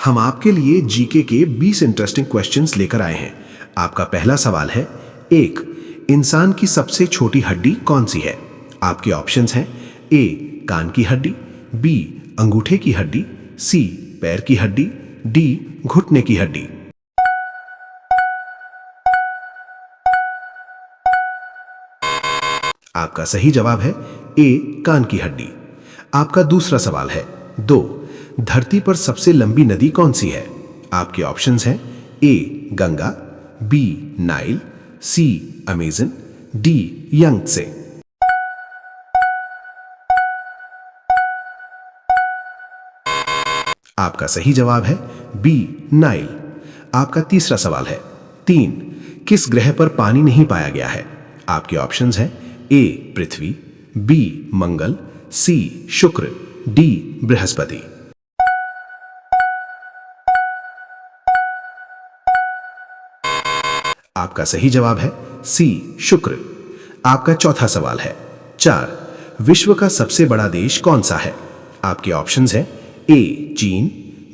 हम आपके लिए जीके के 20 इंटरेस्टिंग क्वेश्चंस लेकर आए हैं। आपका पहला सवाल है, एक इंसान की सबसे छोटी हड्डी कौन सी है? आपके ऑप्शंस हैं ए कान की हड्डी, बी अंगूठे की हड्डी, सी पैर की हड्डी, डी घुटने की हड्डी। आपका सही जवाब है ए कान की हड्डी। आपका दूसरा सवाल है, दो धरती पर सबसे लंबी नदी कौन सी है? आपके ऑप्शंस हैं ए गंगा, बी नाइल, सी अमेजन, डी यंगत्से। आपका सही जवाब है बी नाइल। आपका तीसरा सवाल है, तीन किस ग्रह पर पानी नहीं पाया गया है? आपके ऑप्शंस हैं ए पृथ्वी, बी मंगल, सी शुक्र, डी बृहस्पति। आपका सही जवाब है सी शुक्र। आपका चौथा सवाल है, चार विश्व का सबसे बड़ा देश कौन सा है? आपके ऑप्शंस हैं ए चीन,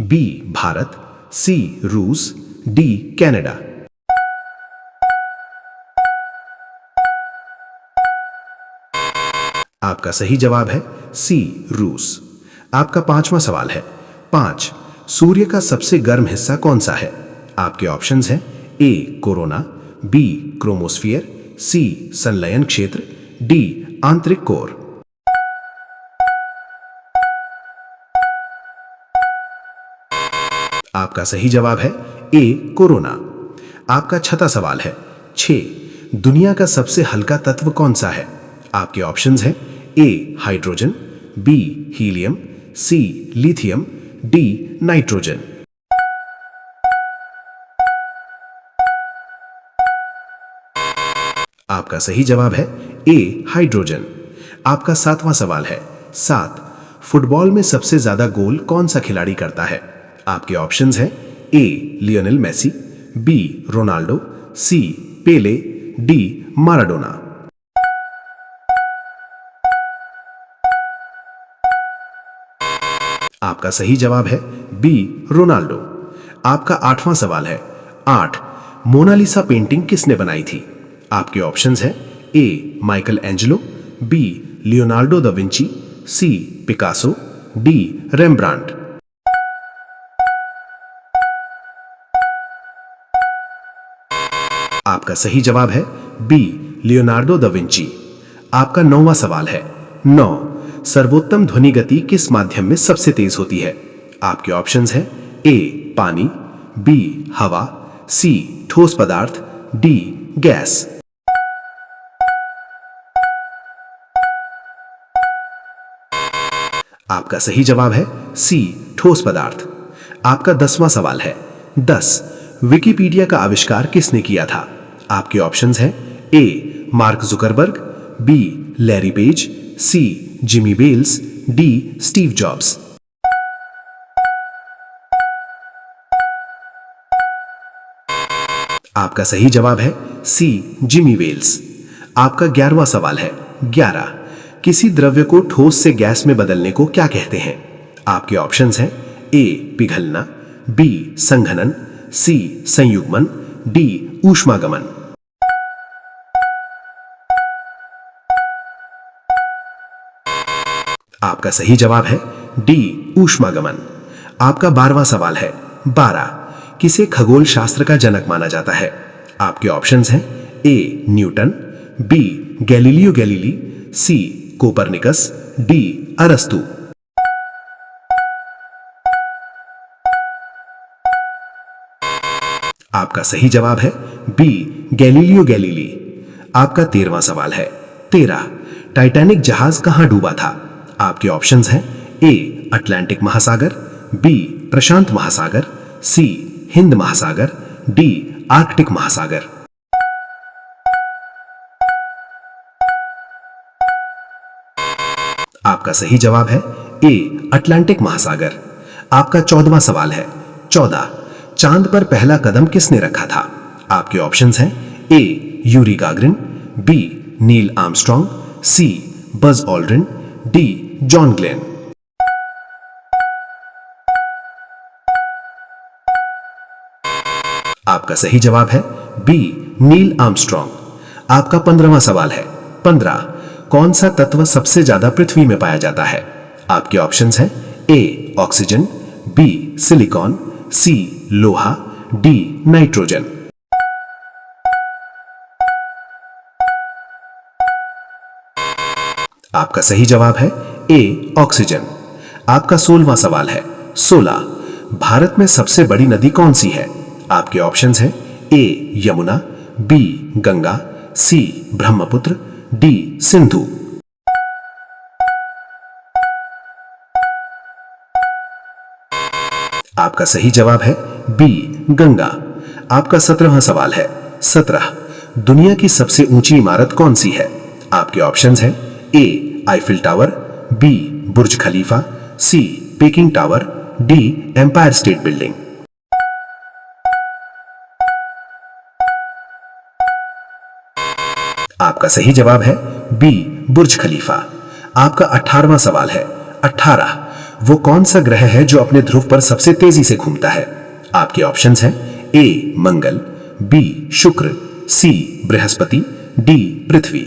बी भारत, सी रूस, डी कनाडा। आपका सही जवाब है सी रूस। आपका पांचवा सवाल है, पांच सूर्य का सबसे गर्म हिस्सा कौन सा है? आपके ऑप्शंस हैं ए कोरोना, बी क्रोमोस्फियर, सी संलयन क्षेत्र, डी आंतरिक कोर। आपका सही जवाब है ए कोरोना। आपका छठा सवाल है, छह दुनिया का सबसे हल्का तत्व कौन सा है? आपके ऑप्शंस हैं ए हाइड्रोजन, बी हीलियम, सी लिथियम, डी नाइट्रोजन। आपका सही जवाब है ए हाइड्रोजन। आपका सातवां सवाल है, सात फुटबॉल में सबसे ज्यादा गोल कौन सा खिलाड़ी करता है? आपके ऑप्शंस हैं ए लियोनेल मेसी, बी रोनाल्डो, सी पेले, डी माराडोना। आपका सही जवाब है बी रोनाल्डो। आपका आठवां सवाल है, आठ मोनालिसा पेंटिंग किसने बनाई थी? आपके ऑप्शंस हैं A Michelangelo, B Leonardo da Vinci, C Picasso, D Rembrandt. आपका सही जवाब है बी लियोनार्डो दा विंची। आपका नौवां सवाल है, नौ सर्वोत्तम ध्वनि गति किस माध्यम में सबसे तेज होती है? आपके ऑप्शंस हैं ए पानी, बी हवा, सी ठोस पदार्थ, डी गैस। आपका सही जवाब है सी ठोस पदार्थ। आपका 10वां सवाल है, 10 विकिपीडिया का आविष्कार किसने किया था? आपके ऑप्शंस हैं A Mark Zuckerberg, B Larry Page, C Jimmy Wales, D Steve Jobs. आपका सही जवाब है सी जिमी वेल्स। आपका 11वां सवाल है, 11 किसी द्रव्य को ठोस से गैस में बदलने को क्या कहते हैं? आपके ऑप्शंस हैं ए पिघलना, बी संघनन, सी संयुग्मन, डी ऊष्मागमन। आपका सही जवाब है डी ऊष्मागमन। आपका 12वां सवाल है, 12 किसे खगोल शास्त्र का जनक माना जाता है? आपके ऑप्शंस हैं A Newton, B Galileo Galilei, C Copernicus, D अरस्तु। आपका सही जवाब है बी गैलीलियो गैलीली। आपका 13वां सवाल है, 13 टाइटैनिक जहाज कहां डूबा था? आपके ऑप्शंस हैं ए अटलांटिक महासागर, बी प्रशांत महासागर, सी हिंद महासागर, डी आर्कटिक महासागर। आपका सही जवाब है ए अटलांटिक महासागर। आपका 14वां सवाल है, 14 चांद पर पहला कदम किसने रखा था? आपके ऑप्शंस हैं A Yuri Gagarin, B Neil Armstrong, C Buzz Aldrin, D John Glenn. आपका सही जवाब है बी नील आर्मस्ट्रॉन्ग। आपका 15वां सवाल है। 15 कौन सा तत्व सबसे ज्यादा पृथ्वी में पाया जाता है? आपके ऑप्शंस हैं ए ऑक्सीजन, बी सिलिकॉन, सी लोहा, डी नाइट्रोजन। आपका सही जवाब है ए ऑक्सीजन। आपका 16वां सवाल है। 16 भारत में सबसे बड़ी नदी कौन सी है? आपके ऑप्शंस हैं ए यमुना, बी गंगा, सी ब्रह्मपुत्र, डी सिंधु। आपका सही जवाब है बी गंगा। आपका 17वां सवाल है। 17 दुनिया की सबसे ऊंची इमारत कौन सी है? आपके ऑप्शंस हैं A Eiffel Tower, B Burj Khalifa, C Peking Tower, D Empire State Building. आपका सही जवाब है बी बुर्ज खलीफा। आपका 18वां सवाल है। 18 वो कौन सा ग्रह है जो अपने ध्रुव पर सबसे तेजी से घूमता है? आपके ऑप्शंस हैं ए मंगल, बी शुक्र, सी बृहस्पति, डी पृथ्वी।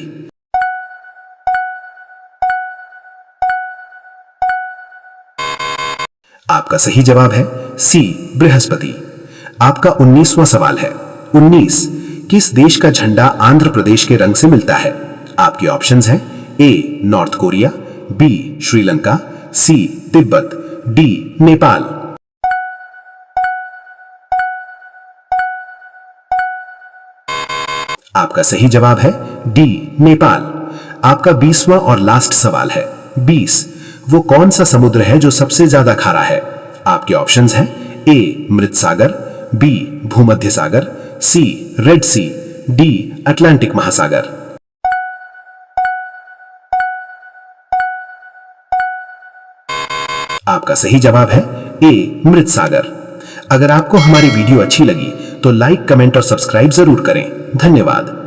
आपका सही जवाब है सी बृहस्पति। आपका 19वां सवाल है। 19 किस देश का झंडा आंध्र प्रदेश के रंग से मिलता है? आपके ऑप्शंस हैं ए नॉर्थ कोरिया, बी श्रीलंका, सी तिब्बत, डी नेपाल। आपका सही जवाब है डी नेपाल। आपका 20वां और लास्ट सवाल है। 20 वो कौन सा समुद्र है जो सबसे ज्यादा खारा है? आपके ऑप्शंस हैं ए मृत सागर, बी भूमध्य सागर, सी रेड सी, डी अटलांटिक महासागर। आपका सही जवाब है ए मृत सागर। अगर आपको हमारी वीडियो अच्छी लगी तो लाइक, कमेंट और सब्सक्राइब जरूर करें। धन्यवाद।